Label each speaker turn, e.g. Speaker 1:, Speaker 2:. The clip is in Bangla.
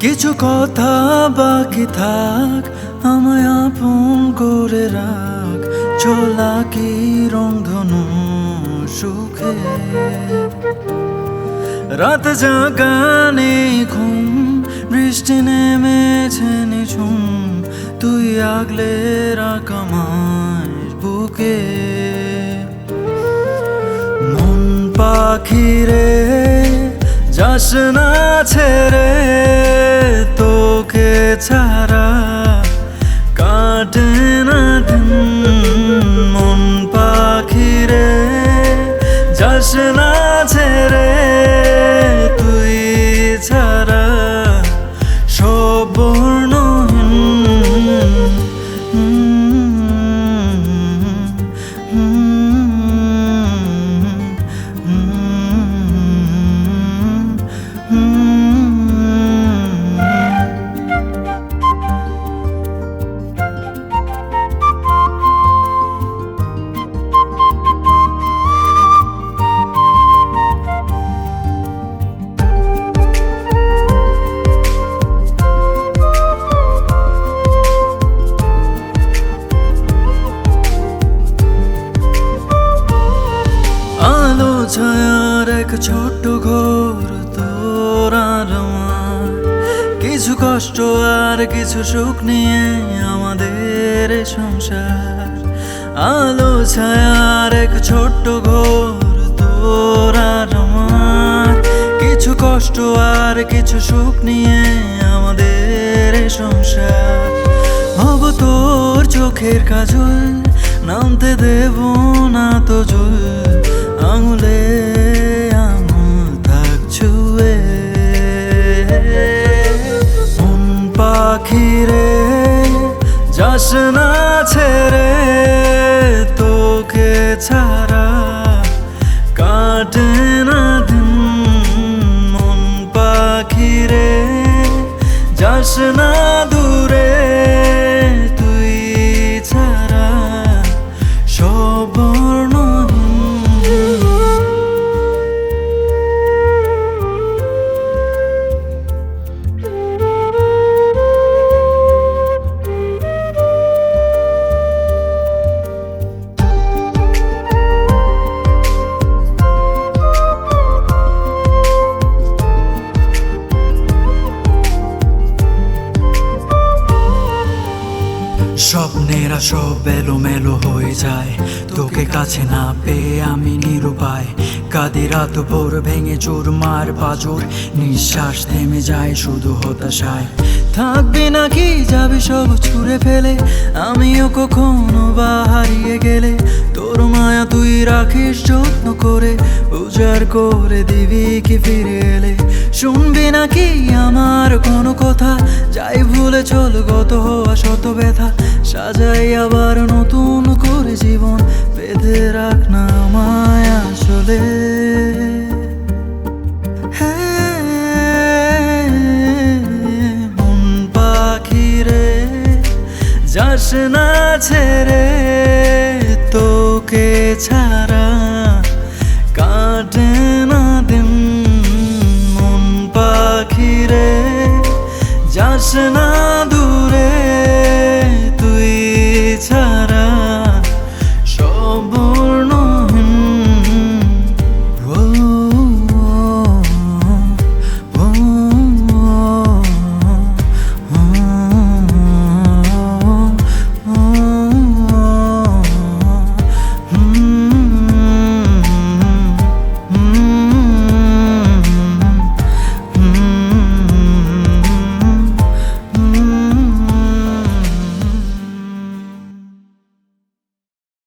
Speaker 1: কিছু কথা বাকি থাক, আমায় আপন করে রাখ। চলা কি রংধনু সুখে, রাত জাগা নেই ঘুম, বৃষ্টি নেমেছে নিঝুম। তুই আগলে রাখ আমায় বুকে। মন পাখি রে যাস না ছেড়ে, তোকে ছাড়া কাটে না দিন। মন পাখি রে যাস না ছেড়ে, তুই ছাড়া সব বর্ণহীন। ছায়ার এক ছোট্ট ঘর তোর আর আমার, কিছু কষ্ট আর কিছু সুখ নিয়ে আমাদের সংসার। আলো ছায়ার এক ছোট্ট ঘর তোর আর আমার, কিছু কষ্ট আর কিছু সুখ নিয়ে আমাদের সংসার। হব তোর চোখের কাজল, নামতে দেব না তো জল। আঙুলে আঙুল থাক ছুঁয়ে। মন পাখি রে যাস না ছেড়ে, তোকে ছাড়া কাটে না দিন। মন পাখি রে যাস না দূরে, তুই ছাড়া সব বর্ণহীন। স্বপ্নেরা সব এলোমেলো হয়ে যায়, তোকে কাছে না পেয়ে আমি নিরুপায়। কাঁদি রাত ভোর ভেঙে চুরমার পাঁজর, নিঃশ্বাস থেমে যায় শুধু হতাশায়। থাকবি নাকি যাবি সব ছুঁড়ে ফেলে, আমিও কখনো বা হারিয়ে গেলে তোর মায়া তুই রাখিস যত্ন করে। উজাড় করে দিবি কি ফিরে এলে, শুনবি নাকি আমার কোনো কথা? যাই ভুলে চল গত হওয়া শত ব্যথা, সাজাই আবার নতুন করে জীবন। বেঁধে রাখ না আমায় আসলে। মন পাখি রে যাস না ছেড়ে, তোকে ছাড়া কাটে না দিন। মন পাখি রে যাস না